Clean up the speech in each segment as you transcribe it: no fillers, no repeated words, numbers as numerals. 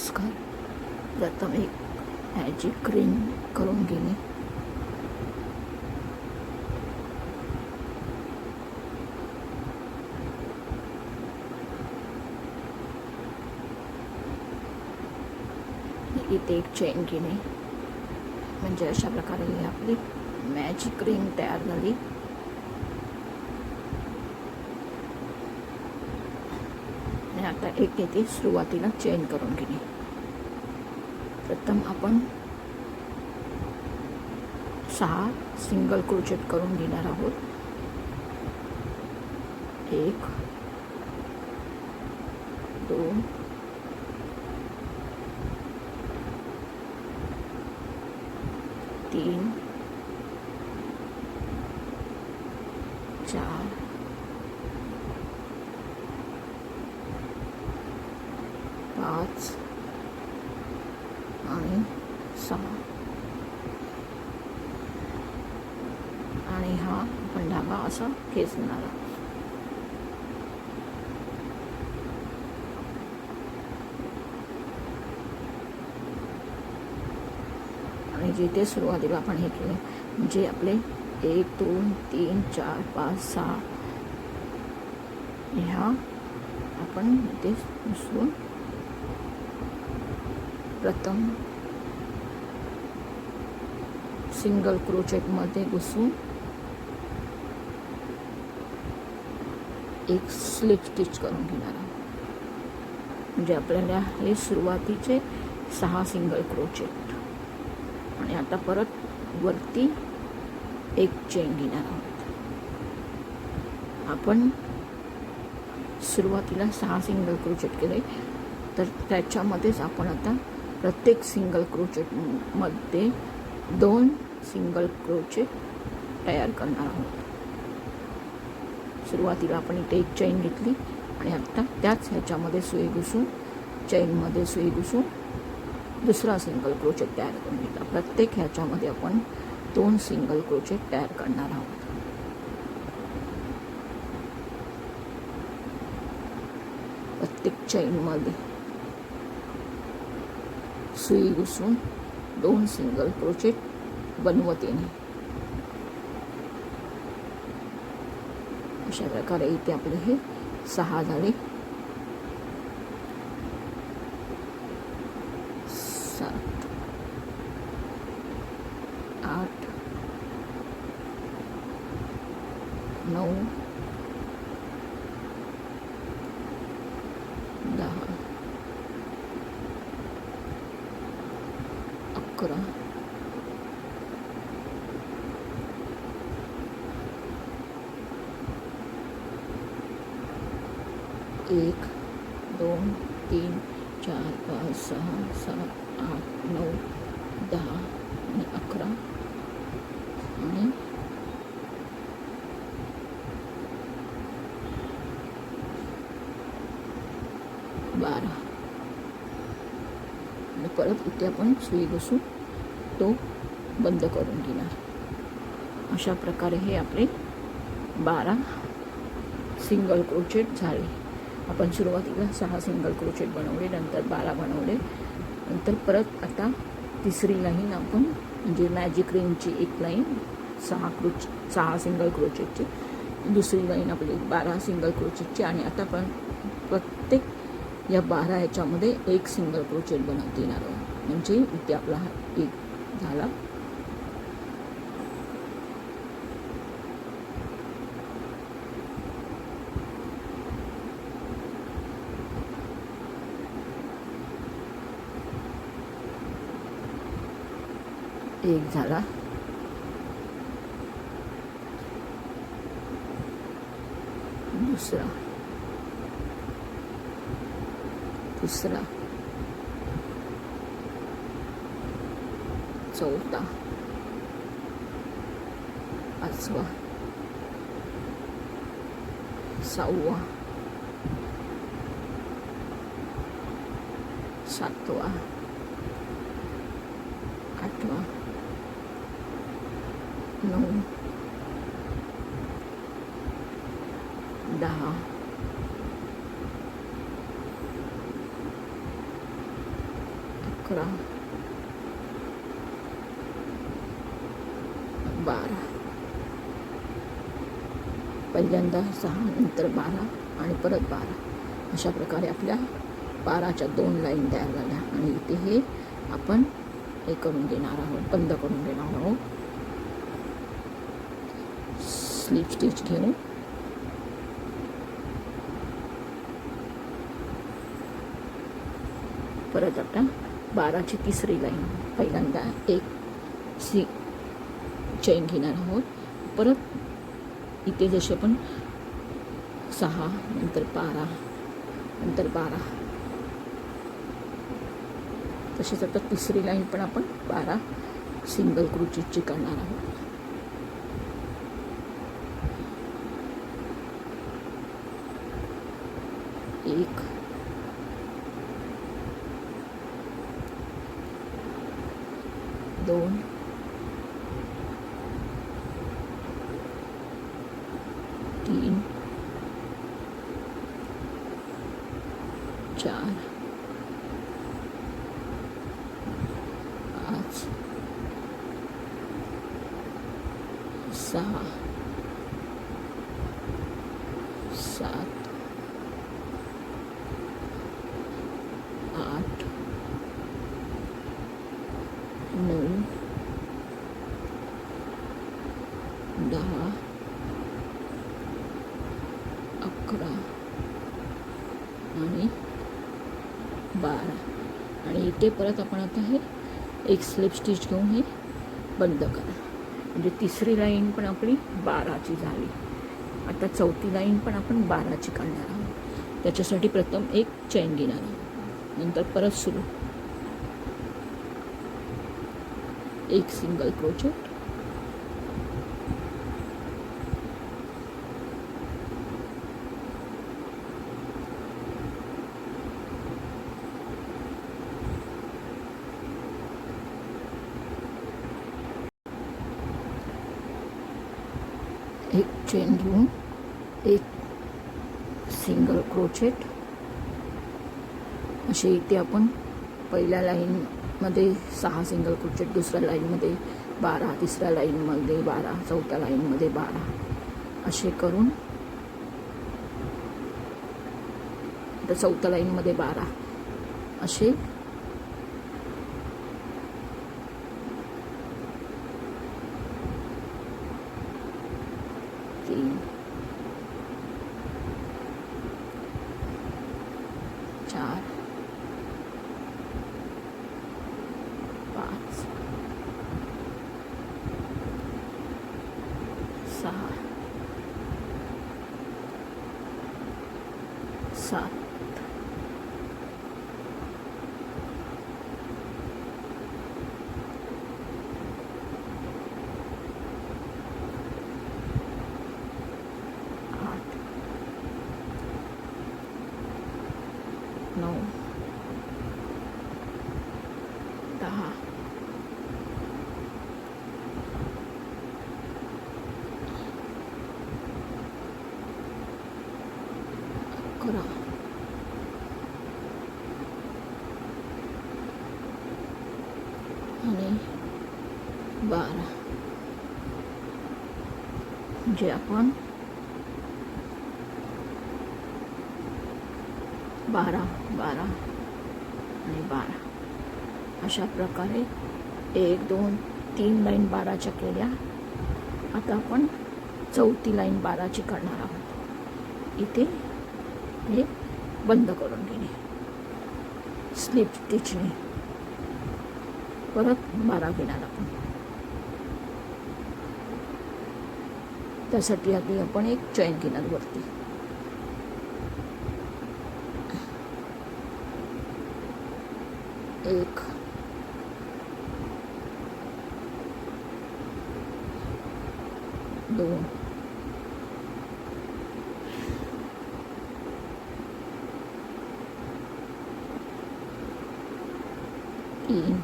नमस्कार. प्रथम एक मॅजिक रिंग करून घेणे. इथे एक चेन घेणे. म्हणजे अशा प्रकारे आपली मॅजिक रिंग तयार झाली. आणि आता एक इथे सुरुवातीला चेन करून घेणे. प्रथम आपण 6 सिंगल क्रोचेट करून घेणार आहोत. 1 2 3 4 5 आणि 6 आणि हा आपण धागा असा खेचणार आहोत. आणि जिथे सुरुवातीला आपण हे केले म्हणजे आपले 1 2 3 4 5 6 ह्या आपण इथे घुसवून प्रथम सिंगल क्रोचेटमध्ये घुसवून एक स्लिप स्टिच करून घेणार आहोत. म्हणजे आपल्याला हे सुरुवातीचे 6 सिंगल क्रोचेट आणि आता परत वरती एक चेन घेणार आहोत. आपण सुरुवातीला 6 सिंगल क्रोचेट केले तर त्याच्यामध्येच आपण आता प्रत्येक सिंगल क्रोचेटमध्ये 2 सिंगल क्रोचेट तयार करणार आहोत. सुरुवातीला आपण इथे एक चेन घेतली आणि आता त्याच ह्याच्यामध्ये सुई घुसून चेनमध्ये सुई घुसून दुसरा सिंगल क्रोचेट तयार करून घेतला. प्रत्येक ह्याच्यामध्ये आपण 2 सिंगल क्रोचेट तयार करणार आहोत. प्रत्येक चेनमध्ये सुई घुसून 2 सिंगल क्रोचेट बनवत येणे. अशा प्रकारे इथे आपले हे 6 झाले. 7 8 9 10 11 1 2 3 4 5 6 7 8 9 10 आणि 11 आणि 12 आणि परत इथे आपण सुई घुसून तो बंद करून घेणार. अशा प्रकारे हे आपले 12 सिंगल क्रोचेट झाले. आपण सुरुवातीला 6 सिंगल क्रोचेट बनवले, नंतर 12 बनवले, नंतर परत आता तिसरी लाईन आपण म्हणजे मॅजिक रिंगची एक लाईन 6 सिंगल क्रोचेटची, दुसरी लाईन आपली 12 सिंगल क्रोचेटची आणि आता आपण प्रत्येक या 12 ह्याच्यामध्ये एक सिंगल क्रोचेट बनवता येणार आहोत. म्हणजे इथे आपला हा एक झाला. एक झाला. दुसरा, तिसरा, चौथा, 5वा, 6वा, 7वा, 8वा, 9, 10, 11 12 पहिल्यांदा 6 नंतर 12 आणि परत 12 अशा प्रकारे आपल्या 12च्या 2 लाईन तयार झाल्या आणि इथे हे आपण हे करून देणार आहोत, बंद करून देणार आहोत. स्लिप स्टिच घेऊन परत आता 12ची तिसरी लाईन पहिल्यांदा एक चेन घेणार आहोत. परत इथे जसे आपण 6 नंतर 12 नंतर 12 तसेच आता तिसरी लाईन पण आपण 12 सिंगल क्रोचेटची करणार आहोत. एक 2 3 4 5 6 7 8 9 10 11 आणि 12 आणि इथे परत आपण आता हे एक स्लिप स्टिच घेऊन हे बंद करा. म्हणजे तिसरी लाईन पण आपली 12ची झाली. आता चौथी लाईन पण आपण 12ची काढणार आहोत. त्याच्यासाठी प्रथम एक चेन घेणार आहोत, नंतर परत सुरू एक सिंगल क्रोचेट, एक चेन घेऊन एक सिंगल क्रोचेट. असे इथे आपण पहिल्या लाईनमध्ये 6 सिंगल क्रोचेट, दुसऱ्या लाईनमध्ये 12, तिसऱ्या लाईनमध्ये 12, चौथ्या लाईनमध्ये 12 असे करून आता चौथ्या लाईनमध्ये 12 असे 3 4 5 6 7 9 10 11 आणि 12 म्हणजे आपण 12 12 आणि 12 अशा प्रकारे 1 2 3 लाईन 12च्या केल्या. आता आपण चौथी लाईन 12ची करणार आहोत. इथे हे बंद करून घेणे स्लिप स्टिचने. परत 12 घेणार आपण. त्यासाठी आधी आपण एक चेन घेणार वरती. एक 2 3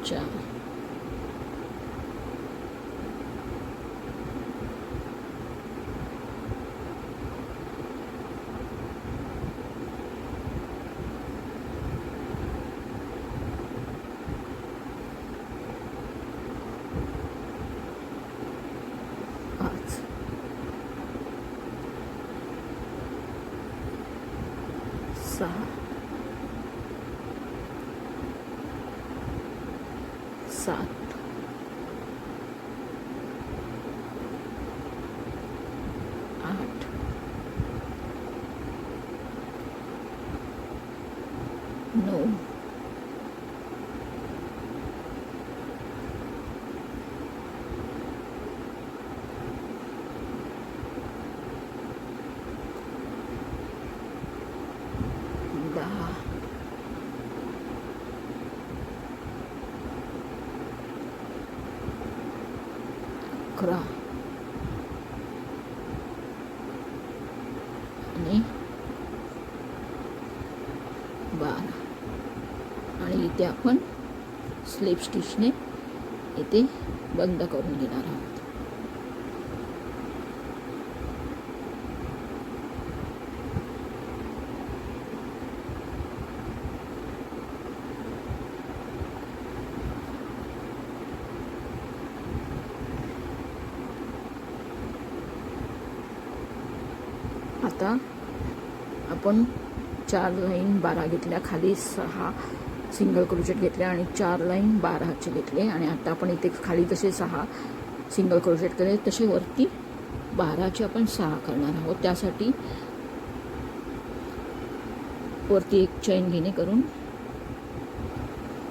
4 5 6 7 8 9 10 11 आणि 12 आणि इथे आपण स्लिप स्टिचने इथे बंद करून घेणार आहोत. आता आपण 4 लाईन 12 घेतल्या, खाली 6 सिंगल क्रोचेट घेतले आणि 4 लाईन 12चे घेतले. आणि आता आपण इथे खाली जसे 6 सिंगल क्रोचेट केले तसे वरती 12चे आपण 6 करणार आहोत. त्यासाठी वरती एक चैन घेणे करून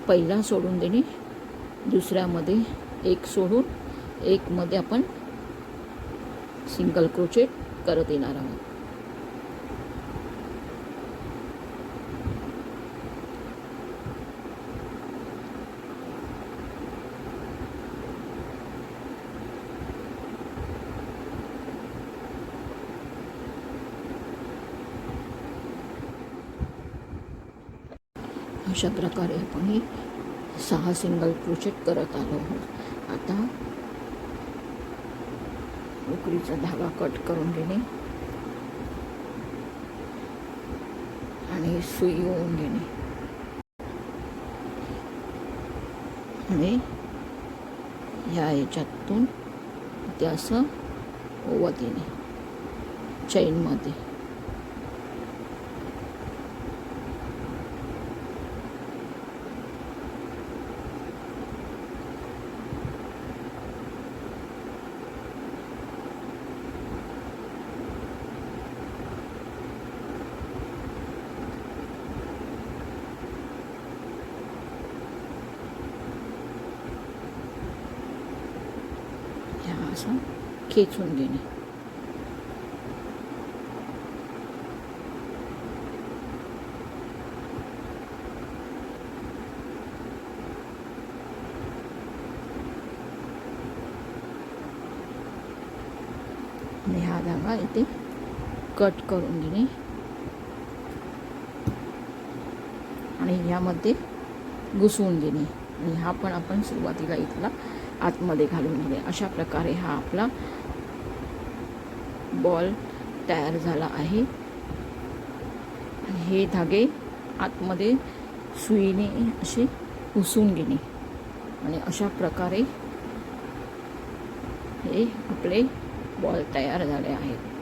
पहिला सोडून देणे, दुसऱ्यामध्ये एक सोडून एक मध्ये आपण सिंगल क्रोचेट करत येणार आहोत. अशा प्रकारे आपण हे 6 सिंगल क्रोचेट करत आलो आहोत. आता लोकरीचा धागा कट करून घेणे आणि सुई ओवून घेणे आणि ह्या याच्यातून ते असं ओवत येणे चैनमध्ये. असं खेचून घेणे. आणि हा धागा इथे कट करून घेणे आणि ह्यामध्ये घुसवून घेणे आणि हा पण आपण सुरुवातीला इथला आतमध्ये घालून घेणे. अशा प्रकारे हा आपला बॉल तयार झाला आहे. हे धागे आतमध्ये सुईने असे घुसून घेणे आणि अशा प्रकारे हे आपले बॉल तयार झाले आहेत.